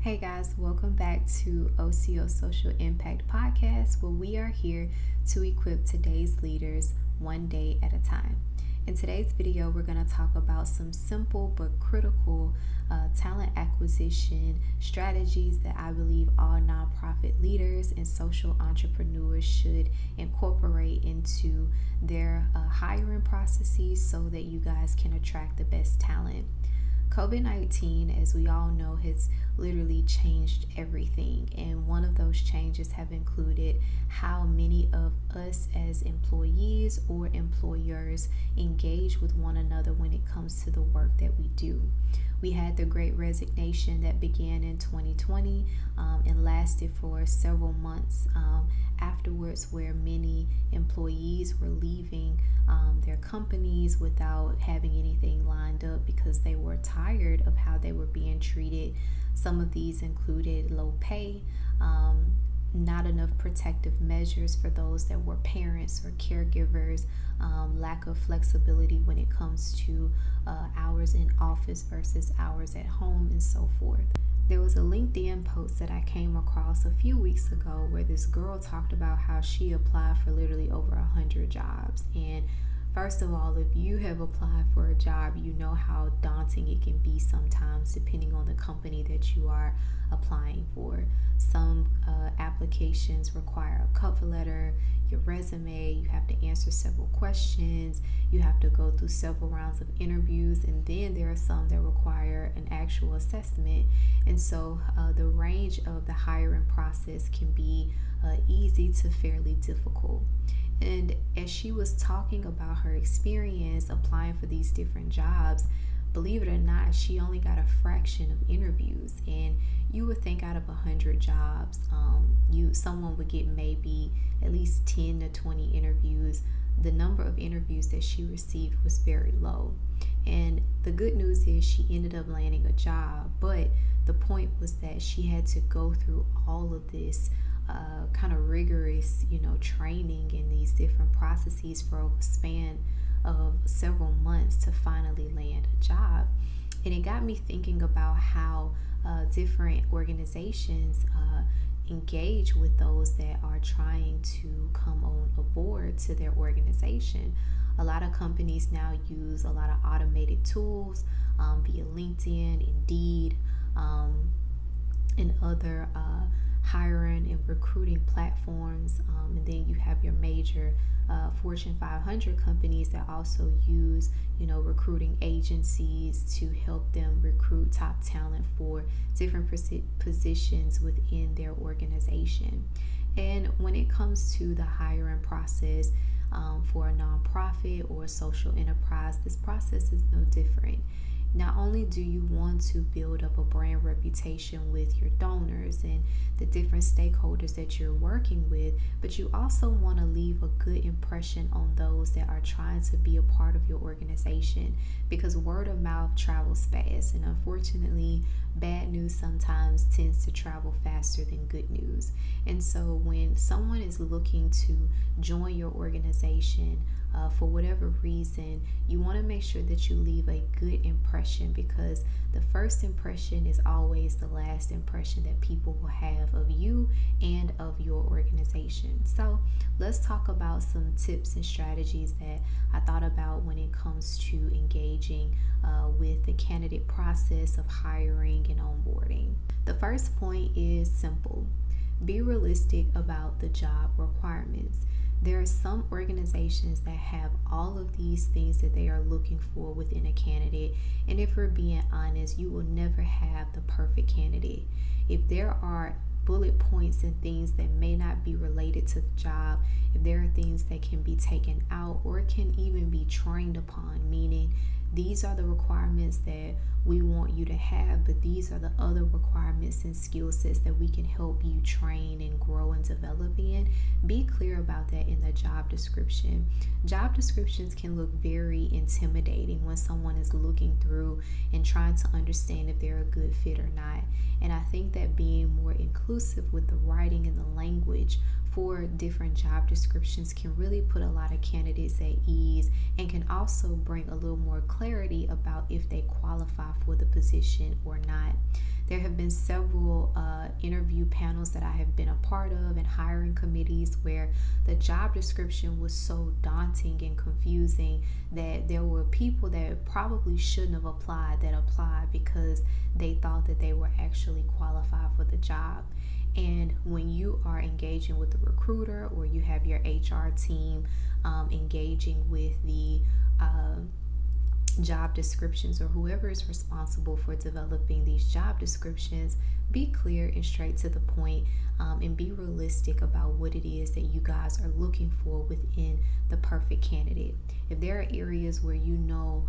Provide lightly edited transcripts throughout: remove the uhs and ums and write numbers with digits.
Hey guys, welcome back to OCO Social Impact Podcast, where we are here to equip today's leaders one day at a time. In today's video, we're going to talk about some simple but critical talent acquisition strategies that I believe all nonprofit leaders and social entrepreneurs should incorporate into their hiring processes so that you guys can attract the best talent. COVID-19, as we all know, has literally changed everything, and one of those changes have included how many of us as employees or employers engage with one another when it comes to the work that we do. We had the Great Resignation that began in 2020 and lasted for several months afterwards, where many employees were leaving their companies without having anything lined up because they were tired of how they were being treated. Some of these included low pay, not enough protective measures for those that were parents or caregivers, lack of flexibility when it comes to hours in office versus hours at home, and so forth. There was a LinkedIn post that I came across a few weeks ago where this girl talked about how she applied for literally over 100 jobs. And first of all, if you have applied for a job, you know how daunting it can be sometimes depending on the company that you are applying for. Some applications require a cover letter, your resume, you have to answer several questions, you have to go through several rounds of interviews, and then there are some that require an actual assessment. And so the range of the hiring process can be easy to fairly difficult. And as she was talking about her experience applying for these different jobs, believe it or not, she only got a fraction of interviews. And you would think out of 100 jobs, someone would get maybe at least 10 to 20 interviews. The number of interviews that she received was very low. And the good news is she ended up landing a job, but the point was that she had to go through all of this kind of rigorous, training in these different processes for a span of several months to finally land a job. And it got me thinking about how different organizations engage with those that are trying to come on aboard to their organization. A lot of companies now use a lot of automated tools via LinkedIn, Indeed, and other hiring and recruiting platforms. And then you have your major Fortune 500 companies that also use, recruiting agencies to help them recruit top talent for different positions within their organization. And when it comes to the hiring process for a nonprofit or a social enterprise, this process is no different. Not only do you want to build up a brand reputation with your donors and the different stakeholders that you're working with, but you also want to leave a good impression on those that are trying to be a part of your organization, because word of mouth travels fast, and unfortunately, bad news sometimes tends to travel faster than good news. And so when someone is looking to join your organization, for whatever reason, you want to make sure that you leave a good impression, because the first impression is always the last impression that people will have of you and of your organization. So let's talk about some tips and strategies that I thought about when it comes to engaging with the candidate process of hiring and onboarding. The first point is simple. Be realistic about the job requirements. There are some organizations that have all of these things that they are looking for within a candidate. And if we're being honest, you will never have the perfect candidate. If there are bullet points and things that may not be related to the job, if there are things that can be taken out or can even be trained upon, meaning these are the requirements that we want you to have, but these are the other requirements and skill sets that we can help you train and grow and develop in. Be clear about that in the job description. Job descriptions can look very intimidating when someone is looking through and trying to understand if they're a good fit or not. And I think that being more inclusive with the writing and the language for different job descriptions can really put a lot of candidates at ease and can also bring a little more clarity about if they qualify for the position or not. There have been several interview panels that I have been a part of and hiring committees where the job description was so daunting and confusing that there were people that probably shouldn't have applied that applied because they thought that they were actually qualified for the job. And when you are engaging with the recruiter or you have your HR team engaging with the job descriptions or whoever is responsible for developing these job descriptions, be clear and straight to the point, and be realistic about what it is that you guys are looking for within the perfect candidate. If there are areas where you know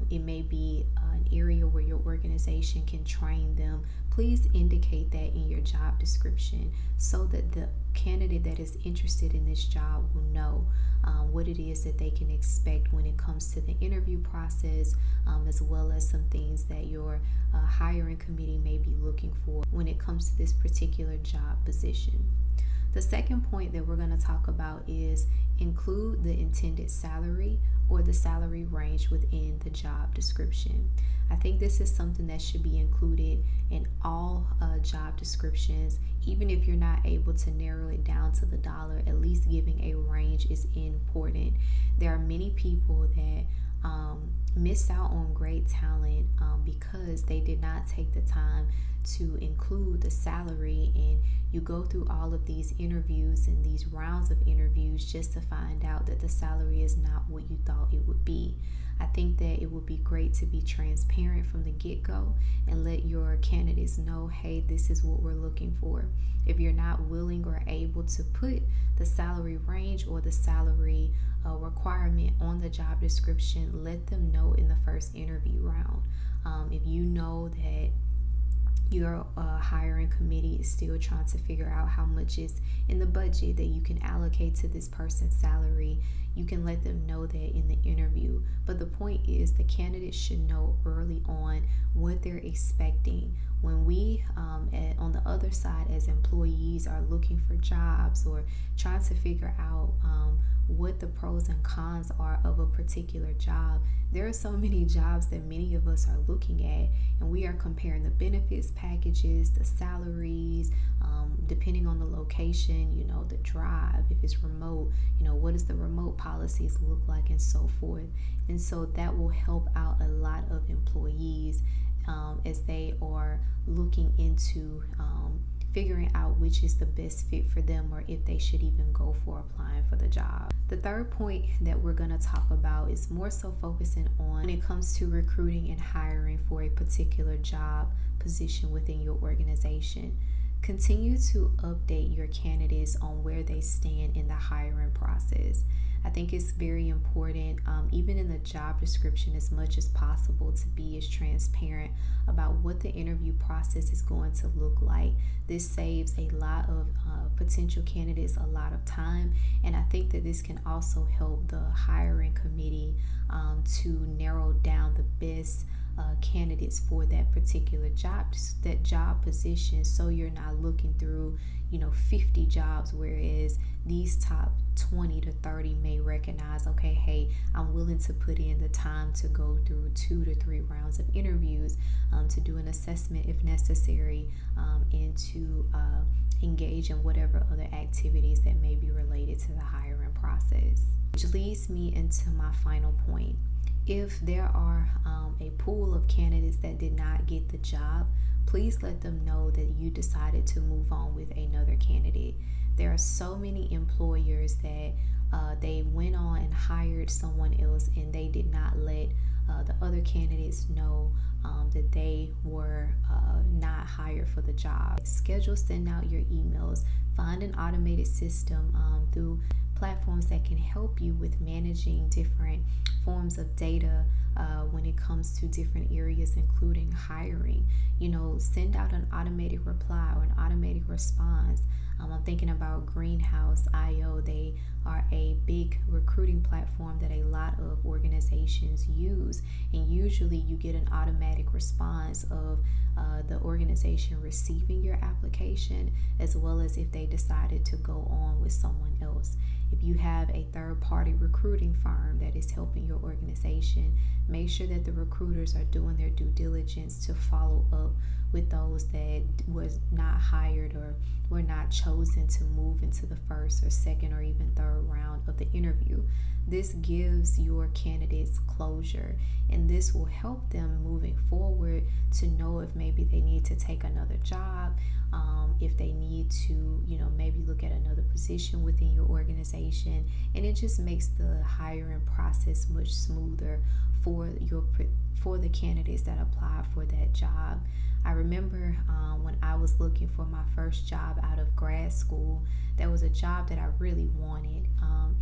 it may be an area where your organization can train them, please indicate that in your job description so that the candidate that is interested in this job will know what it is that they can expect when it comes to the interview process, as well as some things that your hiring committee may be looking for when it comes to this particular job position. The second point that we're going to talk about is include the intended salary or the salary range within the job description. I think this is something that should be included in all job descriptions. Even if you're not able to narrow it down to the dollar, at least giving a range is important. There are many people that miss out on great talent because they did not take the time to include the salary, and you go through all of these interviews and these rounds of interviews just to find out that the salary is not what you thought it would be. I think that it would be great to be transparent from the get-go and let your candidates know, hey, this is what we're looking for. If you're not willing or able to put the salary range or the salary requirement on the job description, let them know in the first interview round. If you know that your hiring committee is still trying to figure out how much is in the budget that you can allocate to this person's salary, you can let them know that in the interview. But the point is, the candidate should know early on what they're expecting. When we on the other side as employees are looking for jobs or trying to figure out what the pros and cons are of a particular job, there are so many jobs that many of us are looking at, and we are comparing the benefits packages, the salaries, depending on the location, the drive, if it's remote, what does the remote policies look like, and so forth. And so that will help out a lot of employees as they are looking into figuring out which is the best fit for them, or if they should even go for applying for the job. The third point that we're going to talk about is more so focusing on when it comes to recruiting and hiring for a particular job position within your organization. Continue to update your candidates on where they stand in the hiring process. I think it's very important, even in the job description, as much as possible, to be as transparent about what the interview process is going to look like. This saves a lot of potential candidates a lot of time, and I think that this can also help the hiring committee to narrow down the best candidates for that particular job position, so you're not looking through 50 jobs, whereas these top 20 to 30 may recognize, okay, hey, I'm willing to put in the time to go through 2 to 3 rounds of interviews, to do an assessment if necessary, and to engage in whatever other activities that may be related to the hiring process. Which leads me into my final point. If there are a pool of candidates that did not get the job, please let them know that you decided to move on with another candidate. There are so many employers that they went on and hired someone else, and they did not let the other candidates know that they were not hired for the job. Schedule, send out your emails, find an automated system through platforms that can help you with managing different forms of data when it comes to different areas, including hiring. Send out an automated reply or an automated response. I'm thinking about Greenhouse.io. They are a big recruiting platform that a lot of organizations use, and usually you get an automatic response of the organization receiving your application, as well as if they decided to go on with someone else. If you have a third-party recruiting firm that is helping your organization, make sure that the recruiters are doing their due diligence to follow up with those that was not hired or were not chosen to move into the first or second or even third round of the interview. This gives your candidates closure, and this will help them moving forward to know if maybe they need to take another job, if they need to, maybe look at another position within your organization, and it just makes the hiring process much smoother for the candidates that apply for that job. I remember when I was looking for my first job out of grad school, there was a job that I really wanted,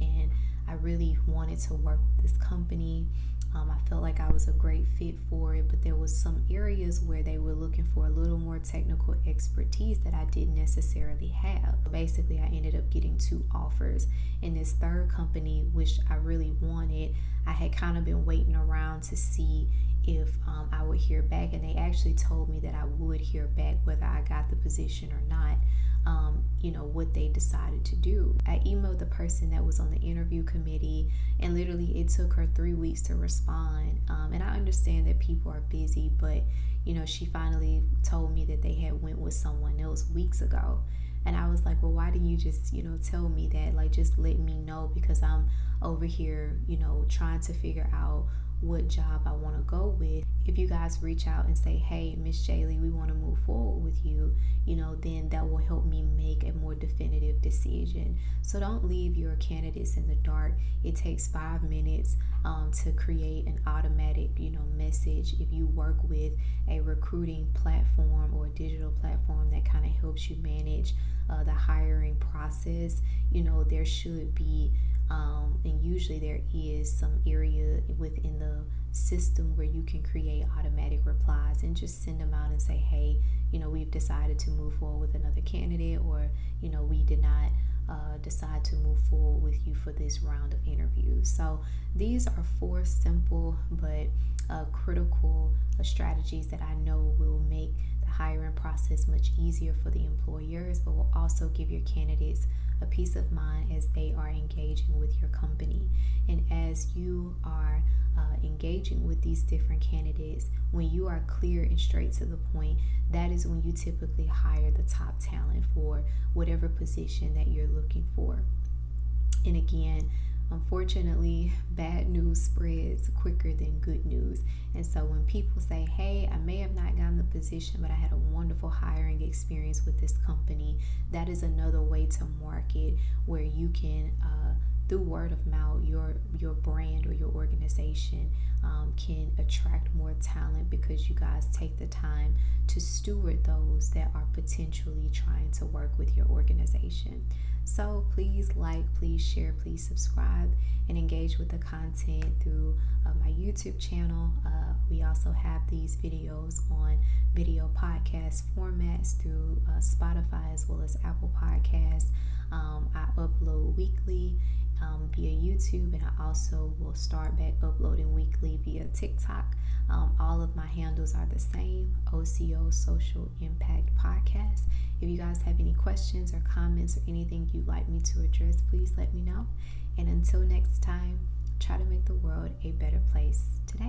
and I really wanted to work with this company. I felt like I was a great fit for it, but there was some areas where they were looking for a little more technical expertise that I didn't necessarily have. Basically, I ended up getting 2 offers. In this third company, which I really wanted, I had kind of been waiting around to see if I would hear back, and they actually told me that I would hear back whether I got the position or not. What they decided to do. I emailed the person that was on the interview committee, and literally it took her 3 weeks to respond. And I understand that people are busy, but she finally told me that they had went with someone else weeks ago. And I was like, well, why didn't you just, tell me that? Like, just let me know, because I'm over here, trying to figure out what job I want to go with. If you guys reach out and say, hey, Miss Jaylee, we want to move forward with you, then that will help me make a more definitive decision. So don't leave your candidates in the dark. It takes 5 minutes to create an automatic, message. If you work with a recruiting platform or a digital platform that kind of helps you manage the hiring process, there should be and usually there is some area within the system where you can create automatic replies and just send them out and say, hey, we've decided to move forward with another candidate, or we did not decide to move forward with you for this round of interviews. So these are 4 simple but critical strategies that I know will make the hiring process much easier for the employers, but will also give your candidates a peace of mind as they are engaging with your company. And as you are engaging with these different candidates, when you are clear and straight to the point, that is when you typically hire the top talent for whatever position that you're looking for. And again, unfortunately, bad news spreads quicker than good news. And so when people say, hey, I may have not gotten the position, but I had a wonderful hiring experience with this company, that is another way to market where you can, through word of mouth, your brand or your organization can attract more talent, because you guys take the time to steward those that are potentially trying to work with your organization. So please like, please share, please subscribe, and engage with the content through my YouTube channel. We also have these videos on video podcast formats through Spotify as well as Apple Podcasts. I upload weekly via YouTube, and I also will start back uploading weekly via TikTok. All of my handles are the same, OCO Social Impact Podcast. If you guys have any questions or comments or anything you'd like me to address, please let me know. And until next time, try to make the world a better place today.